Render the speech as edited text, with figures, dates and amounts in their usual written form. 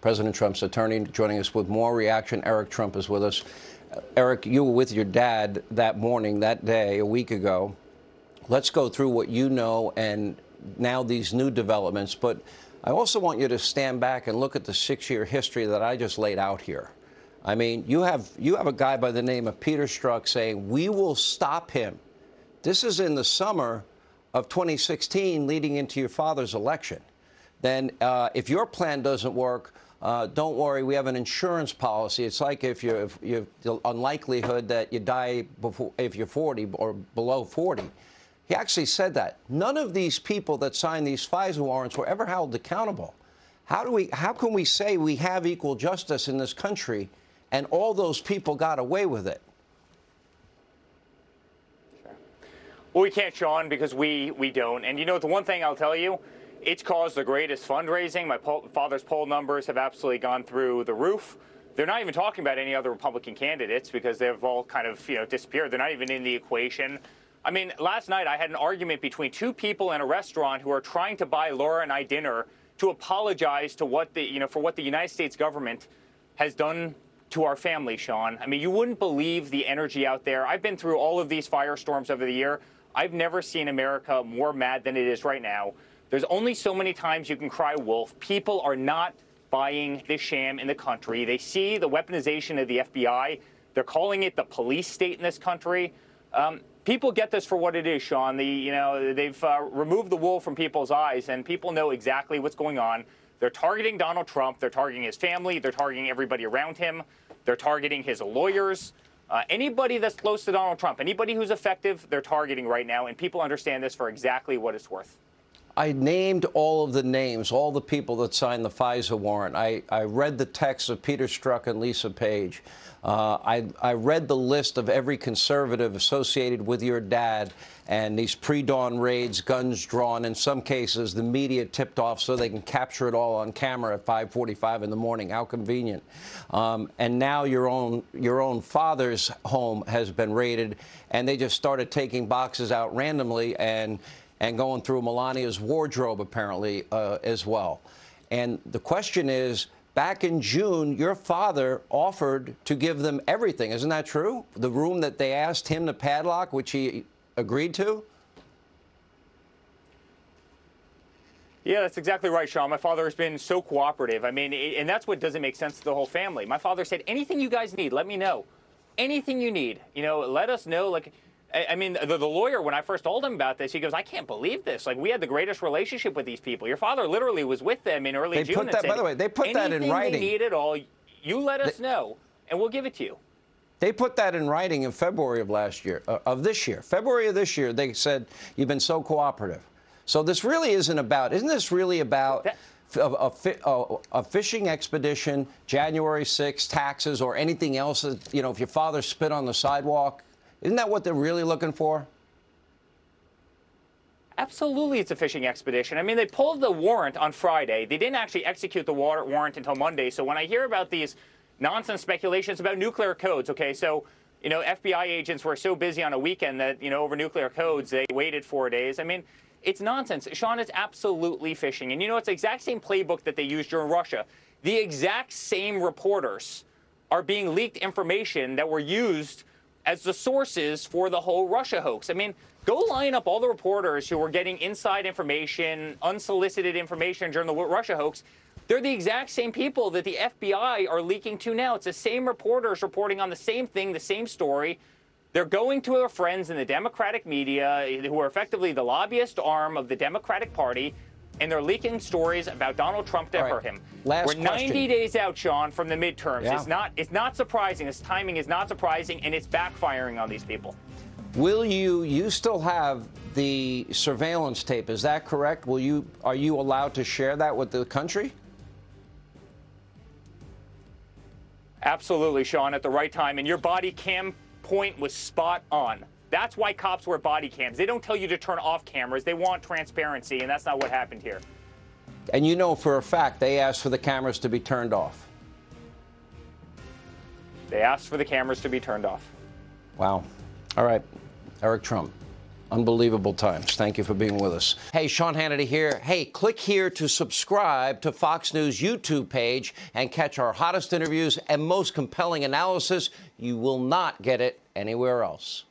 President Trump's attorney, joining us with more reaction. Eric Trump is with us. Eric, you were with your dad that morning, that day, a week ago. Let's go through what you know and now these new developments. But I also want you to stand back and look at the 6-year history that I just laid out here. I mean, you have a guy by the name of Peter Strzok saying, we will stop him. This is in the summer of 2016, leading into your father's election. Then if your plan doesn't work, don't worry, we have an insurance policy. It's like if you're the unlikelihood that you die before, if you're 40 or below 40. He actually said that. None of these people that signed these FISA warrants were ever held accountable. How can we say we have equal justice in this country and all those people got away with it? Well, we can't, Sean, because we don't. And you know, the one thing I'll tell you, it's caused the greatest fundraising. My father's poll numbers have absolutely gone through the roof. They're not even talking about any other Republican candidates because they've all kind of, disappeared. They're not even in the equation. I mean, last night I had an argument between two people in a restaurant who are trying to buy Laura and I dinner to apologize to what for what the United States government has done to our family, Sean. I mean, you wouldn't believe the energy out there. I've been through all of these firestorms over the year. I've never seen America more mad than it is right now. There's only so many times you can cry wolf. People are not buying this sham in the country. They see the weaponization of the FBI. They're calling it the police state in this country. People get this for what it is, Sean. They've removed the wool from people's eyes, and people know exactly what's going on. They're targeting Donald Trump. They're targeting his family. They're targeting everybody around him. They're targeting his lawyers. Anybody that's close to Donald Trump, anybody who's effective, they're targeting right now, and people understand this for exactly what it's worth. I named all of the names, all the people that signed the FISA warrant. I read the text of Peter Strzok and Lisa Page. I read the list of every conservative associated with your dad and these pre-dawn raids, guns drawn. In some cases, the media tipped off so they can capture it all on camera at 5:45 in the morning. How convenient. And now your own father's home has been raided, and they just started taking boxes out randomly and going through Melania's wardrobe, apparently, as well. And the question is, back in June, your father offered to give them everything. Isn't that true? The room that they asked him to padlock, which he agreed to? Yeah, that's exactly right, Sean. My father has been so cooperative. I mean, and that's what doesn't make sense to the whole family. My father said, anything you guys need, let me know. Anything you need, let us know. Like, I mean, the lawyer, when I first told him about this, he goes, I can't believe this. Like, we had the greatest relationship with these people. Your father literally was with them in early June and said, by the way, they put that in writing. Anything they need at all, you let us know, and we'll give it to you. They put that in writing in February of this year. February of this year, they said, you've been so cooperative. So this really isn't this really about a fishing expedition, January 6th, taxes, or anything else that, if your father spit on the sidewalk? Isn't that what they're really looking for? Absolutely, it's a fishing expedition. I mean, they pulled the warrant on Friday. They didn't actually execute the warrant until Monday. So when I hear about these nonsense speculations about nuclear codes, okay, so, FBI agents were so busy on a weekend that, over nuclear codes, they waited 4 days. I mean, it's nonsense. Sean, it's absolutely fishing. And, it's the exact same playbook that they used during Russia. The exact same reporters are being leaked information that were used as the sources for the whole Russia hoax. I mean, go line up all the reporters who were getting inside information, unsolicited information during the Russia hoax. They're the exact same people that the FBI are leaking to now. It's the same reporters reporting on the same thing, the same story. They're going to their friends in the Democratic media, who are effectively the lobbyist arm of the Democratic Party, and they're leaking stories about Donald Trump to hurt him. We're 90 days out, Sean, from the midterms. Yeah. It's not surprising. This timing is not surprising, and it's backfiring on these people. Will you still have the surveillance tape? Is that correct? Are you allowed to share that with the country? Absolutely, Sean, at the right time. And your body cam point was spot on. That's why cops wear body cams. They don't tell you to turn off cameras. They want transparency, and that's not what happened here. And for a fact they asked for the cameras to be turned off. They asked for the cameras to be turned off. Wow. All right. Eric Trump. Unbelievable times. Thank you for being with us. Hey, Sean Hannity here. Hey, click here to subscribe to Fox News YouTube page and catch our hottest interviews and most compelling analysis. You will not get it anywhere else.